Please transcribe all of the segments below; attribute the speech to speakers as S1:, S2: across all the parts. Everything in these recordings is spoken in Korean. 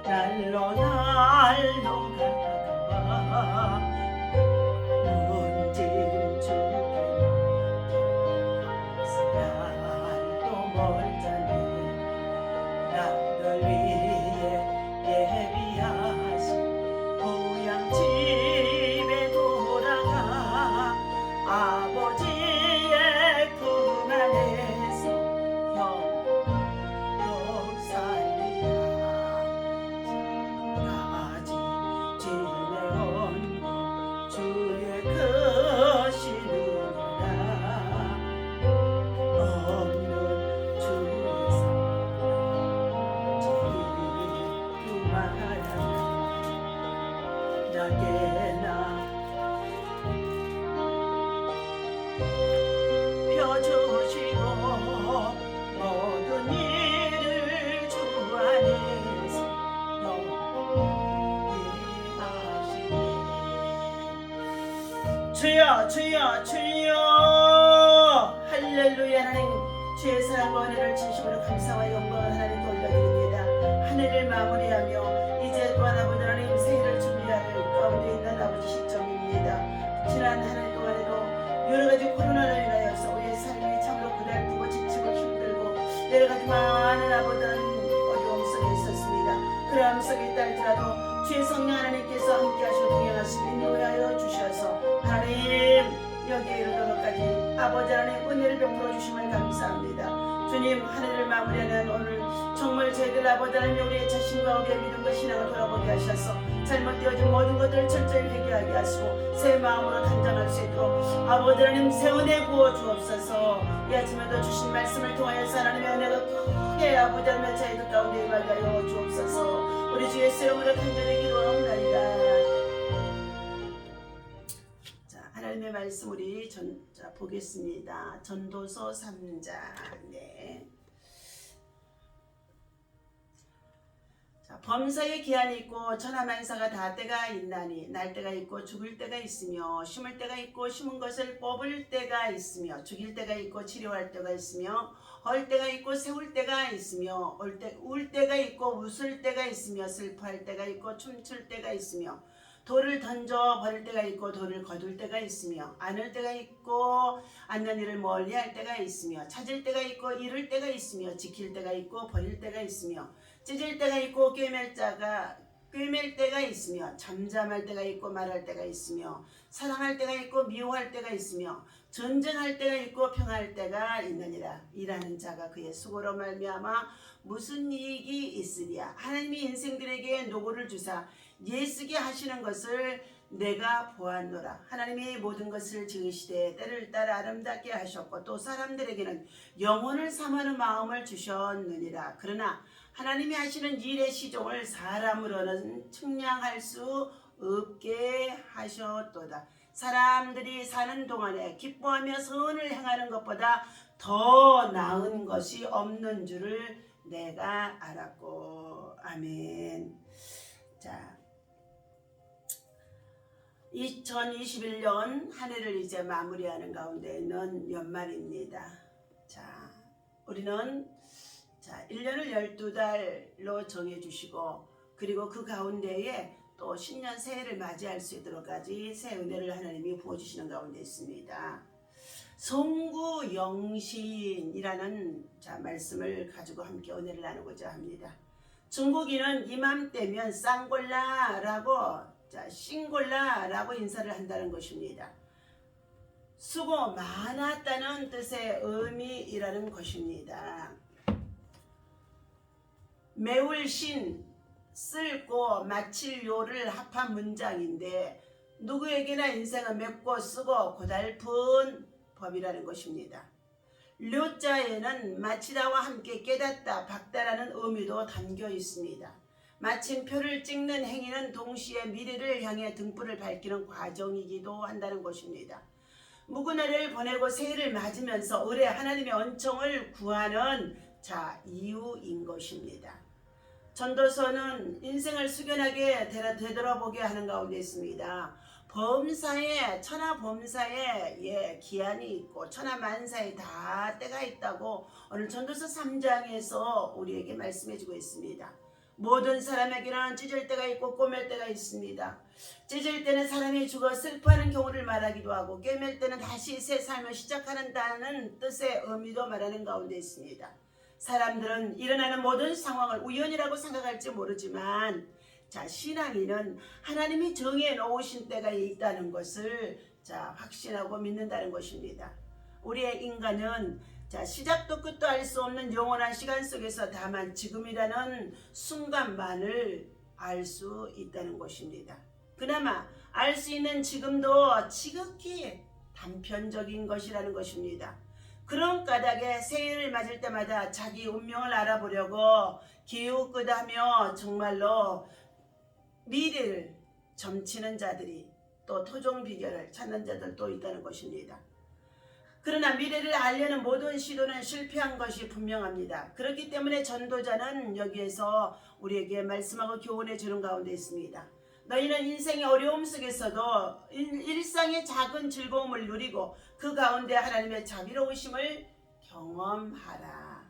S1: 날로 날로 가다가 문진 주게나 날도 멀잖니 나를 위해 예비하신 고향 집에 돌아가 아버지의 품 안에서 영영 살리라 까지 지내온 것 주의 크시느니라 없는 주의 사랑 지루마라 나게나 펴주시고 모든 일을 주 안에서 영원히 하시니 주여 주여 주여 할렐루야. 하나님 주의 사랑과 은혜를 진심으로 감사와 영광을 하나님께 올려드립니다. 한 해를 마무리하며 이제 또한 아버지 하나님 새해를 준비할 가운데 있는 아버지 시점입니다. 지난 한 해 동안에도 여러가지 코로나로 인하여서 우리의 삶이 참으로 고달프고 지치고 힘들고 여러가지 많은 아버지 하나님 어려움 속에 있었습니다. 그러함 속에 있다 할지라도 주의 성령 하나님께서 함께 하시고 동행하시고 인도하여 주셔서 하나님 여기에 이르는 것까지 아버지 하나님 은혜를 베풀어 주심을 감사합니다. 주님 한 해를 마무리하는 오늘 정말 저희들 아버지 하나님 우리의 자신과 우리의 믿음과 신앙을 돌아보게 하셔서 잘못되어진 모든 것들을 철저히 회개하게 하시고 새 마음으로 단장할 수 있도록 아버지 하나님 새 은혜 부어 주옵소서. 이 아침에도 주신 말씀을 통하여서 하나님의 은혜가 크게 아버지 하나님 저희들 가운데 임하게 하여 주옵소서. 우리 주 예수 이름으로 간절히 기도하옵나이다. 하나님의 말씀 우리 보겠습니다. 전도서 3장. 네. 자, 범사에 기한이 있고 천하만사가 다 때가 있나니 날 때가 있고 죽을 때가 있으며 심을 때가 있고 심은 것을 뽑을 때가 있으며 죽일 때가 있고 치료할 때가 있으며 헐 때가 있고 세울 때가 있으며 울 때가 있고 웃을 때가 있으며 슬퍼할 때가 있고 춤출 때가 있으며 돌을 던져 버릴 때가 있고 돌을 거둘 때가 있으며 안을 때가 있고 안는 일을 멀리할 때가 있으며 찾을 때가 있고 잃을 때가 있으며 지킬 때가 있고 버릴 때가 있으며 찢을 때가 있고 꿰맬 때가 있으며 잠잠할 때가 있고 말할 때가 있으며 사랑할 때가 있고 미워할 때가 있으며 전쟁할 때가 있고 평할 때가 있느니라. 일하는 자가 그의 수고로 말미암아 무슨 이익이 있으랴. 하나님이 인생들에게 노고를 주사 예쓰게 하시는 것을 내가 보았노라. 하나님이 모든 것을 지으시되 때를 따라 아름답게 하셨고 또 사람들에게는 영혼을 삼하는 마음을 주셨느니라. 그러나 하나님이 하시는 일의 시종을 사람으로는 측량할 수 없게 하셨도다. 사람들이 사는 동안에 기뻐하며 선을 행하는 것보다 더 나은 것이 없는 줄을 내가 알았고. 아멘. 자, 2021년 한 해를 이제 마무리하는 가운데 있는 연말입니다. 자, 우리는 1년을 12달로 정해주시고 그리고 그 가운데에 또 신년 새해를 맞이할 수 있도록까지 새 은혜를 하나님이 부어주시는 가운데 있습니다. 송구영신이라는 말씀을 가지고 함께 은혜를 나누고자 합니다. 중국인은 이맘때면 쌍골라라고 싱골라라고 인사를 한다는 것입니다. 수고 많았다는 뜻의 의미이라는 것입니다. 매울 신, 쓸고 마칠 요를 합한 문장인데 누구에게나 인생은 맵고 쓰고 고달픈 법이라는 것입니다. 료자에는 마치다와 함께 깨닫다, 박다라는 의미도 담겨 있습니다. 마침표를 찍는 행위는 동시에 미래를 향해 등불을 밝히는 과정이기도 한다는 것입니다. 묵은 해를 보내고 새해를 맞으면서 올해 하나님의 은총을 구하는 이유인 것입니다. 전도서는 인생을 숙연하게 되돌아보게 하는 가운데 있습니다. 천하 범사에 기한이 있고 천하 만사에 다 때가 있다고 오늘 전도서 3장에서 우리에게 말씀해 주고 있습니다. 모든 사람에게는 찢을 때가 있고 꿰맬 때가 있습니다. 찢을 때는 사람이 죽어 슬퍼하는 경우를 말하기도 하고, 꿰맬 때는 다시 새 삶을 시작한다는 뜻의 의미도 말하는 가운데 있습니다. 사람들은 일어나는 모든 상황을 우연이라고 생각할지 모르지만, 신앙인은 하나님이 정해 놓으신 때가 있다는 것을 확신하고 믿는다는 것입니다. 우리의 인간은 시작도 끝도 알 수 없는 영원한 시간 속에서 다만 지금이라는 순간만을 알 수 있다는 것입니다. 그나마 알 수 있는 지금도 지극히 단편적인 것이라는 것입니다. 그런 까닭에 새해를 맞을 때마다 자기 운명을 알아보려고 기웃긋하며 정말로 미래를 점치는 자들이, 또 토종 비결을 찾는 자들도 있다는 것입니다. 그러나 미래를 알려는 모든 시도는 실패한 것이 분명합니다. 그렇기 때문에 전도자는 여기에서 우리에게 말씀하고 교훈해 주는 가운데 있습니다. 너희는 인생의 어려움 속에서도 일상의 작은 즐거움을 누리고 그 가운데 하나님의 자비로우심을 경험하라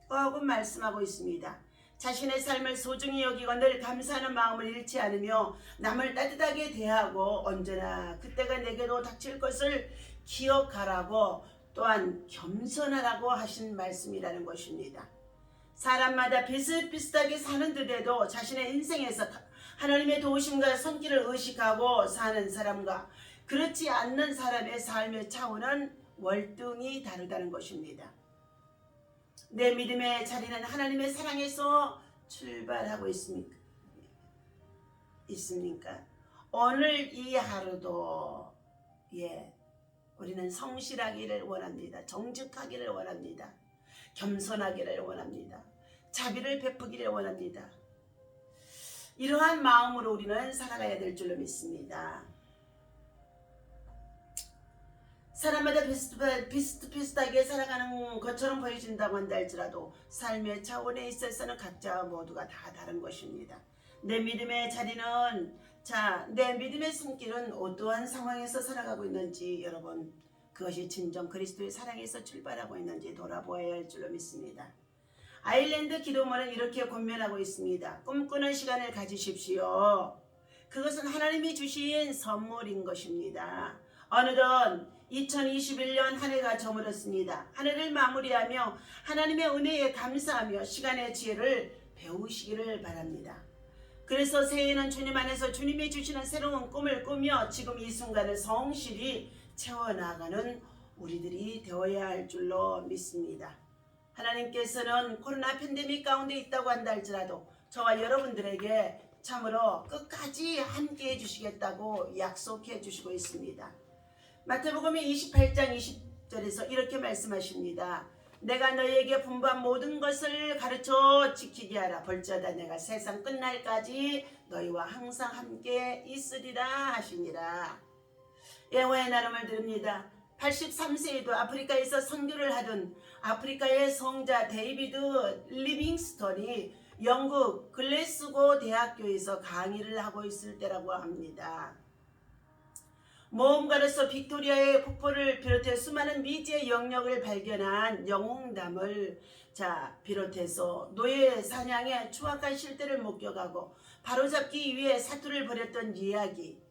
S1: 하고 말씀하고 있습니다. 자신의 삶을 소중히 여기고 늘 감사하는 마음을 잃지 않으며 남을 따뜻하게 대하고 언제나 그때가 내게도 닥칠 것을 기억하라고, 또한 겸손하라고 하신 말씀이라는 것입니다. 사람마다 비슷비슷하게 사는 듯해도 자신의 인생에서 하나님의 도우심과 손길을 의식하고 사는 사람과 그렇지 않는 사람의 삶의 차원은 월등히 다르다는 것입니다. 내 믿음의 자리는 하나님의 사랑에서 출발하고 있습니까? 오늘 이 하루도 우리는 성실하기를 원합니다. 정직하기를 원합니다. 겸손하기를 원합니다. 자비를 베푸기를 원합니다. 이러한 마음으로 우리는 살아가야 될 줄로 믿습니다. 사람마다 비슷비슷하게 살아가는 것처럼 보여진다고 한다 할지라도 삶의 차원에 있어서는 각자 모두가 다 다른 것입니다. 내 믿음의 자리는, 내 믿음의 손길은 어떠한 상황에서 살아가고 있는지, 여러분 그것이 진정 그리스도의 사랑에서 출발하고 있는지 돌아보아야 할 줄로 믿습니다. 아일랜드 기도문은 이렇게 권면하고 있습니다. 꿈꾸는 시간을 가지십시오. 그것은 하나님이 주신 선물인 것입니다. 어느덧 2021년 한 해가 저물었습니다. 한 해를 마무리하며 하나님의 은혜에 감사하며 시간의 지혜를 배우시기를 바랍니다. 그래서 새해에는 주님 안에서 주님이 주시는 새로운 꿈을 꾸며 지금 이 순간을 성실히 채워나가는 우리들이 되어야 할 줄로 믿습니다. 하나님께서는 코로나 팬데믹 가운데 있다고 한다 할지라도 저와 여러분들에게 참으로 끝까지 함께 해주시겠다고 약속해 주시고 있습니다. 마태복음 28장 20절에서 이렇게 말씀하십니다. 내가 너희에게 분부한 모든 것을 가르쳐 지키게 하라. 볼지어다 내가 세상 끝날까지 너희와 항상 함께 있으리라 하시니라. 예화의 나름을 드립니다. 83세에도 아프리카에서 선교를 하던 아프리카의 성자 데이비드 리빙스턴이 영국 글래스고 대학교에서 강의를 하고 있을 때라고 합니다. 모험가로서 빅토리아의 폭포를 비롯해 수많은 미지의 영역을 발견한 영웅담을 비롯해서 노예 사냥의 추악한 실태를 목격하고 바로잡기 위해 사투를 벌였던 이야기,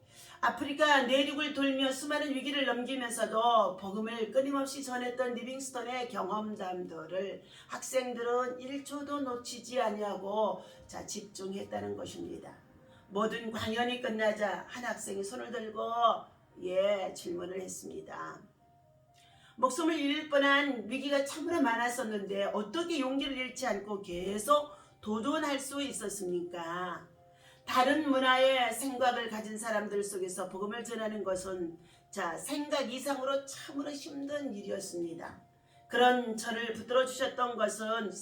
S1: 아프리카 내륙을 돌며 수많은 위기를 넘기면서도 복음을 끊임없이 전했던 리빙스턴의 경험담들을 학생들은 1초도 놓치지 아니하고 집중했다는 것입니다. 모든 강연이 끝나자 한 학생이 손을 들고 질문을 했습니다. 목숨을 잃을 뻔한 위기가 참으로 많았었는데 어떻게 용기를 잃지 않고 계속 도전할 수 있었습니까? 다른 문화의 생각을 가진 사람들 속에서 복음을 전하는 것은 생각 이상으로 참으로 힘든 일이었습니다. 그런 저를 붙들어 주셨던 것은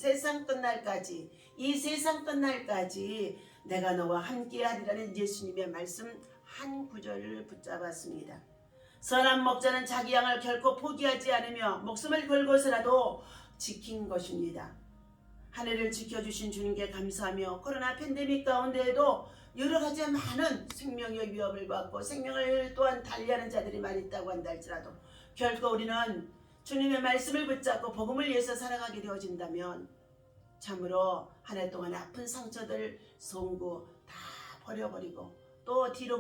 S1: 이 세상 끝날까지 내가 너와 함께하리라는 예수님의 말씀 한 구절을 붙잡았습니다. 선한 목자는 자기 양을 결코 포기하지 않으며 목숨을 걸고서라도 지킨 것입니다. 한 해를 지켜주신 주님께 감사하며 코로나 팬데믹 가운데에도 여러 가지 많은 생명의 위협을 받고 생명을 또한 달리하는 자들이 많이 있다고 한다 할지라도 결코 우리는 주님의 말씀을 붙잡고 복음을 위해서 살아가게 되어진다면 참으로 한 해 동안 아픈 상처들 송구 다 버려버리고 또 뒤로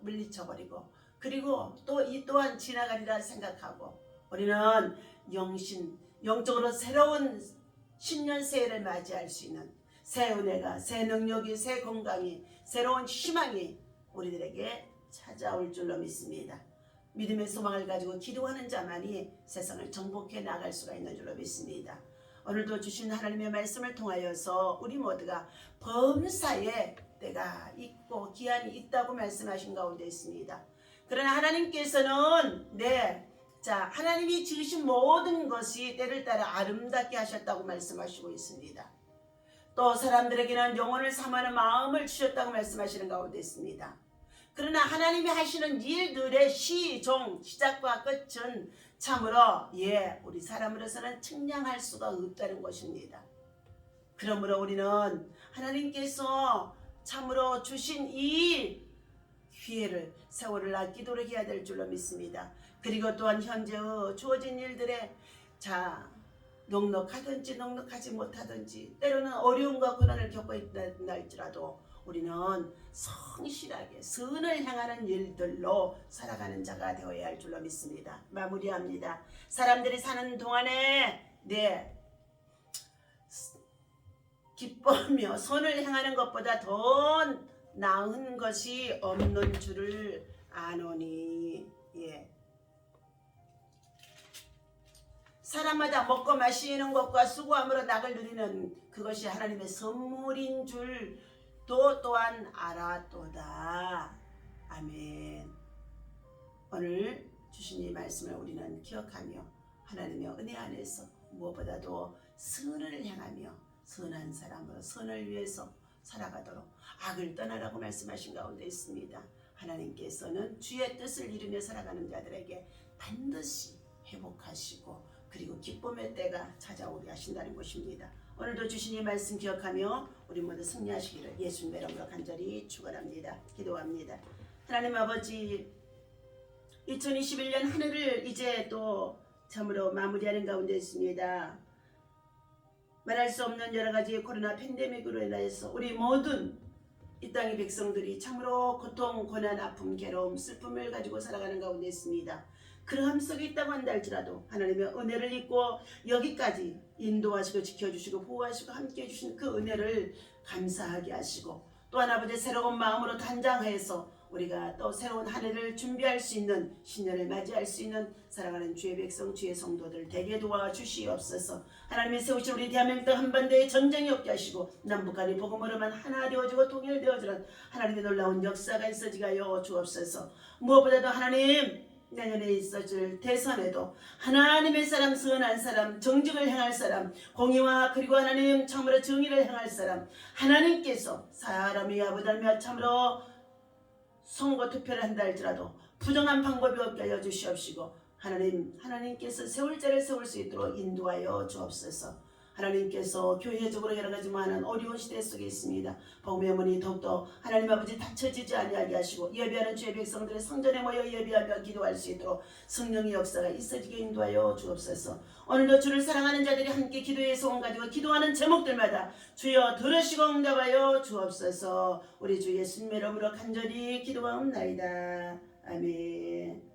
S1: 물리쳐버리고 그리고 또 이 또한 지나가리라 생각하고 우리는 영적으로 새로운 신년 새해를 맞이할 수 있는 새 은혜가, 새 능력이, 새 건강이, 새로운 희망이 우리들에게 찾아올 줄로 믿습니다. 믿음의 소망을 가지고 기도하는 자만이 세상을 정복해 나갈 수가 있는 줄로 믿습니다. 오늘도 주신 하나님의 말씀을 통하여서 우리 모두가 범사에 때가 있고 기한이 있다고 말씀하신 가운데 있습니다. 그러나 하나님께서는 하나님이 지으신 모든 것이 때를 따라 아름답게 하셨다고 말씀하시고 있습니다. 또 사람들에게는 영혼을 삼하는 마음을 주셨다고 말씀하시는 가운데 있습니다. 그러나 하나님이 하시는 일들의 시작과 끝은 참으로 우리 사람으로서는 측량할 수가 없다는 것입니다. 그러므로 우리는 하나님께서 참으로 주신 이 기회를 세월을 아끼도록 해야 될 줄로 믿습니다. 그리고 또한 현재 주어진 일들에 넉넉하든지 넉넉하지 못하든지 때로는 어려움과 고난을 겪고 있다 할지라도 우리는 성실하게 선을 향하는 일들로 살아가는 자가 되어야 할 줄로 믿습니다. 마무리합니다. 사람들이 사는 동안에 기뻐하며 선을 향하는 것보다 더 나은 것이 없는 줄을 아노니. 사람마다 먹고 마시는 것과 수고함으로 낙을 누리는 그것이 하나님의 선물인 줄도 또한 알았도다. 아멘. 오늘 주신 이 말씀을 우리는 기억하며 하나님의 은혜 안에서 무엇보다도 선을 향하며 선한 사람으로 선을 위해서 살아가도록 악을 떠나라고 말씀하신 가운데 있습니다. 하나님께서는 주의 뜻을 이루며 살아가는 자들에게 반드시 회복하시고 그리고 기쁨의 때가 찾아오게 하신다는 것입니다. 오늘도 주신 이 말씀 기억하며 우리 모두 승리하시기를 예수님의 이름으로 간절히 축원합니다. 기도합니다. 하나님 아버지, 2021년 한 해를 이제 또 참으로 마무리하는 가운데 있습니다. 말할 수 없는 여러 가지 코로나 팬데믹으로 인해서 우리 모든 이 땅의 백성들이 참으로 고통, 고난, 아픔, 괴로움, 슬픔을 가지고 살아가는 가운데 있습니다. 그러함 속에 있다고 한다 할지라도 하나님의 은혜를 입고 여기까지 인도하시고 지켜주시고 보호하시고 함께해 주신 그 은혜를 감사하게 하시고 또한 아버지 새로운 마음으로 단장해서 우리가 또 새로운 한 해를 준비할 수 있는 신년을 맞이할 수 있는 사랑하는 주의 백성 주의 성도들 되게 도와주시옵소서. 하나님이 세우신 우리 대한민국 한반도에 전쟁이 없게 하시고 남북한이 복음으로만 하나 되어지고 통일되어지는 하나님의 놀라운 역사가 있어지게 하여 주옵소서. 무엇보다도 하나님 내년에 있어질 대선에도 하나님의 사람, 선한 사람, 정직을 행할 사람, 공의와 그리고 하나님 참으로 정의를 행할 사람, 하나님께서 사람이 아버지며 참으로 선거 투표를 한다 할지라도 부정한 방법이 없게 하여 주시옵시고 하나님께서 세울 자를 세울 수 있도록 인도하여 주옵소서. 하나님께서 교회적으로 여러 가지 많은 어려운 시대 속에 있습니다. 복음의 어머니 더욱더 하나님 아버지 다쳐지지 아니하게 하시고 예배하는 주의 백성들의 성전에 모여 예배하며 기도할 수 있도록 성령의 역사가 있어지게 인도하여 주옵소서. 오늘도 주를 사랑하는 자들이 함께 기도의 소원 가지고 기도하는 제목들마다 주여 들으시고 응답하여 주옵소서. 우리 주 예수님의 이름으로 간절히 기도하옵나이다. 아멘.